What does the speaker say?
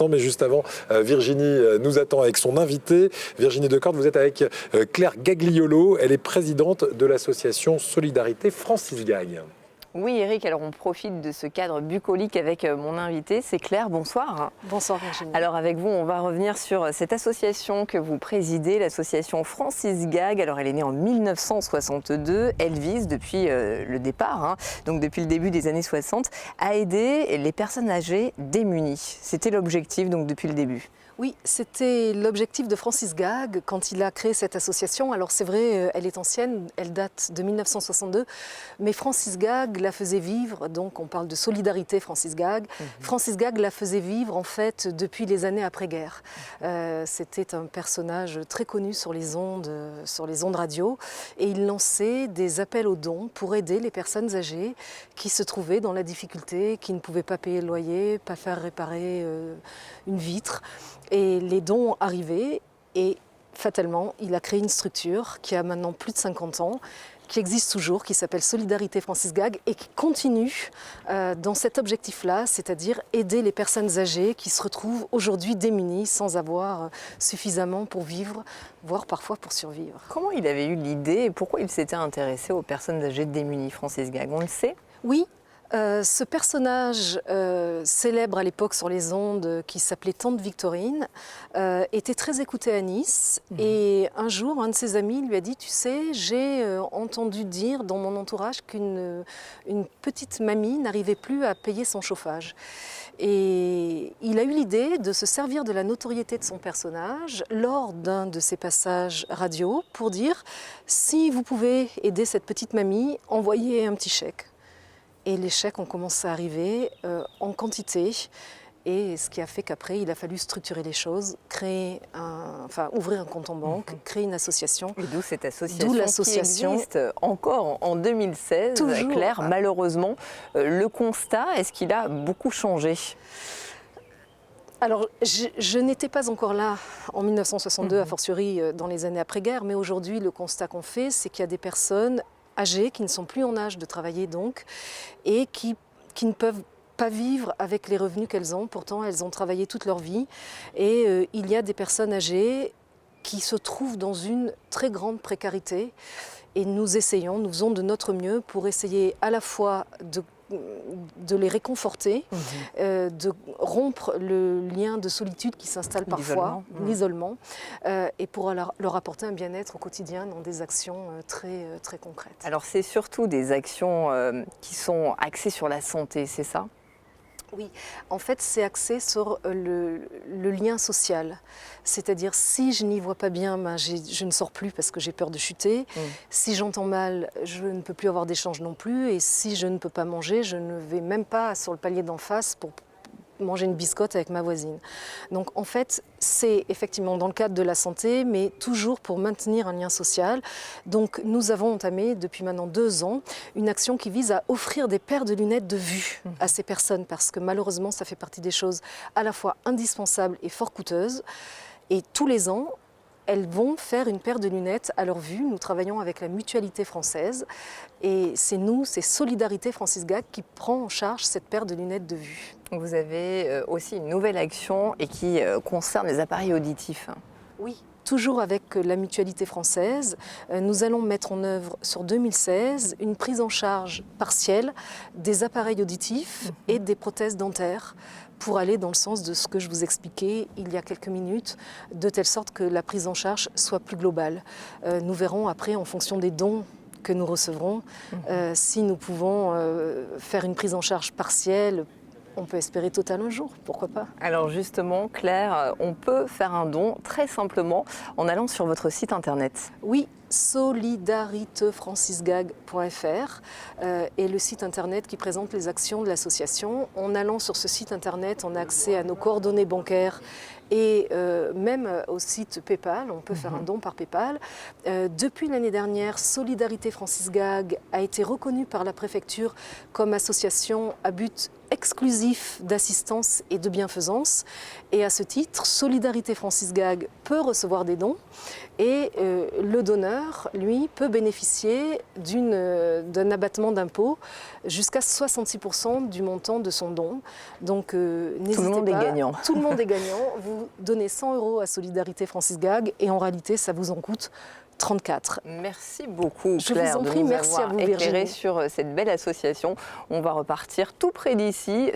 Mais juste avant, Virginie nous attend avec son invité. Virginie Decorte, vous êtes avec Claire Gagliolo. Elle est présidente de l'association Solidarité Francis Gague. Oui, Eric, alors on profite de ce cadre bucolique avec mon invité, c'est Claire, bonsoir. Bonsoir Virginie. Alors avec vous, on va revenir sur cette association que vous présidez, l'association Francis Gague. Alors elle est née en 1962, elle vise depuis le départ, donc depuis le début des années 60, à aider les personnes âgées démunies. C'était l'objectif donc depuis le début. Oui, c'était l'objectif de Francis Gague quand il a créé cette association. Alors c'est vrai, elle est ancienne, elle date de 1962, mais Francis Gague la faisait vivre, donc on parle de solidarité Francis Gague. Francis Gague la faisait vivre en fait depuis les années après-guerre. C'était un personnage très connu sur les ondes radio, et il lançait des appels aux dons pour aider les personnes âgées qui se trouvaient dans la difficulté, qui ne pouvaient pas payer le loyer, pas faire réparer une vitre. Et les dons arrivaient et fatalement, il a créé une structure qui a maintenant plus de 50 ans, qui existe toujours, qui s'appelle Solidarité Francis Gague et qui continue dans cet objectif-là, c'est-à-dire aider les personnes âgées qui se retrouvent aujourd'hui démunies sans avoir suffisamment pour vivre, voire parfois pour survivre. Comment il avait eu l'idée et pourquoi il s'était intéressé aux personnes âgées démunies, Francis Gague? On le sait? Oui. Ce personnage célèbre à l'époque sur les ondes qui s'appelait Tante Victorine était très écouté à Nice et un jour un de ses amis lui a dit: tu sais, j'ai entendu dire dans mon entourage qu'une petite mamie n'arrivait plus à payer son chauffage. Et il a eu l'idée de se servir de la notoriété de son personnage lors d'un de ses passages radio pour dire: si vous pouvez aider cette petite mamie, envoyez un petit chèque. Et les chèques ont commencé à arriver en quantité, et ce qui a fait qu'après, il a fallu structurer les choses, ouvrir un compte en banque, créer une association. Et d'où cette association qui existe encore en 2016. Toujours. Claire, malheureusement, le constat, est-ce qu'il a beaucoup changé ? Alors, je n'étais pas encore là en 1962, a fortiori dans les années après-guerre, mais aujourd'hui, le constat qu'on fait, c'est qu'il y a des personnes âgées, qui ne sont plus en âge de travailler donc, et qui ne peuvent pas vivre avec les revenus qu'elles ont. Pourtant, elles ont travaillé toute leur vie. Et il y a des personnes âgées qui se trouvent dans une très grande précarité. Et nous faisons de notre mieux pour essayer à la fois de les réconforter, de rompre le lien de solitude qui s'installe parfois, l'isolement, et pour leur apporter un bien-être au quotidien dans des actions très, très concrètes. Alors c'est surtout des actions qui sont axées sur la santé, c'est ça ? Oui, en fait, c'est axé sur le lien social. C'est-à-dire, si je n'y vois pas bien, je ne sors plus parce que j'ai peur de chuter. Si j'entends mal, je ne peux plus avoir d'échange non plus. Et si je ne peux pas manger, je ne vais même pas sur le palier d'en face pour manger une biscotte avec ma voisine. Donc en fait, c'est effectivement dans le cadre de la santé, mais toujours pour maintenir un lien social. Donc nous avons entamé depuis maintenant 2 ans une action qui vise à offrir des paires de lunettes de vue à ces personnes, parce que malheureusement ça fait partie des choses à la fois indispensables et fort coûteuses. Et tous les ans, elles vont faire une paire de lunettes à leur vue. Nous travaillons avec la Mutualité française et c'est Solidarité Francis Gague qui prend en charge cette paire de lunettes de vue. Vous avez aussi une nouvelle action et qui concerne les appareils auditifs. Oui. Toujours avec la Mutualité française, nous allons mettre en œuvre sur 2016 une prise en charge partielle des appareils auditifs et des prothèses dentaires pour aller dans le sens de ce que je vous expliquais il y a quelques minutes, de telle sorte que la prise en charge soit plus globale. Nous verrons après, en fonction des dons que nous recevrons, si nous pouvons faire une prise en charge partielle. On peut espérer total un jour, pourquoi pas? Alors justement, Claire, on peut faire un don très simplement en allant sur votre site internet. Oui, solidaritefrancisgague.fr est le site internet qui présente les actions de l'association. En allant sur ce site internet, on a accès à nos coordonnées bancaires et même au site PayPal, on peut faire un don par PayPal. Depuis l'année dernière, Solidarité Francis Gague a été reconnue par la préfecture comme association à but exclusif d'assistance et de bienfaisance. Et à ce titre, Solidarité Francis Gag peut recevoir des dons et le donneur, lui, peut bénéficier d'un abattement d'impôt jusqu'à 66% du montant de son don. Donc n'hésitez pas. Tout le monde est gagnant. Tout le monde est gagnant. Vous donnez 100 € à Solidarité Francis Gag et en réalité, ça vous en coûte 34. Merci beaucoup, Je Claire, vous en de prie, nous merci à avoir vous, éclairé Virginie. sur cette belle association. On va repartir tout près d'ici.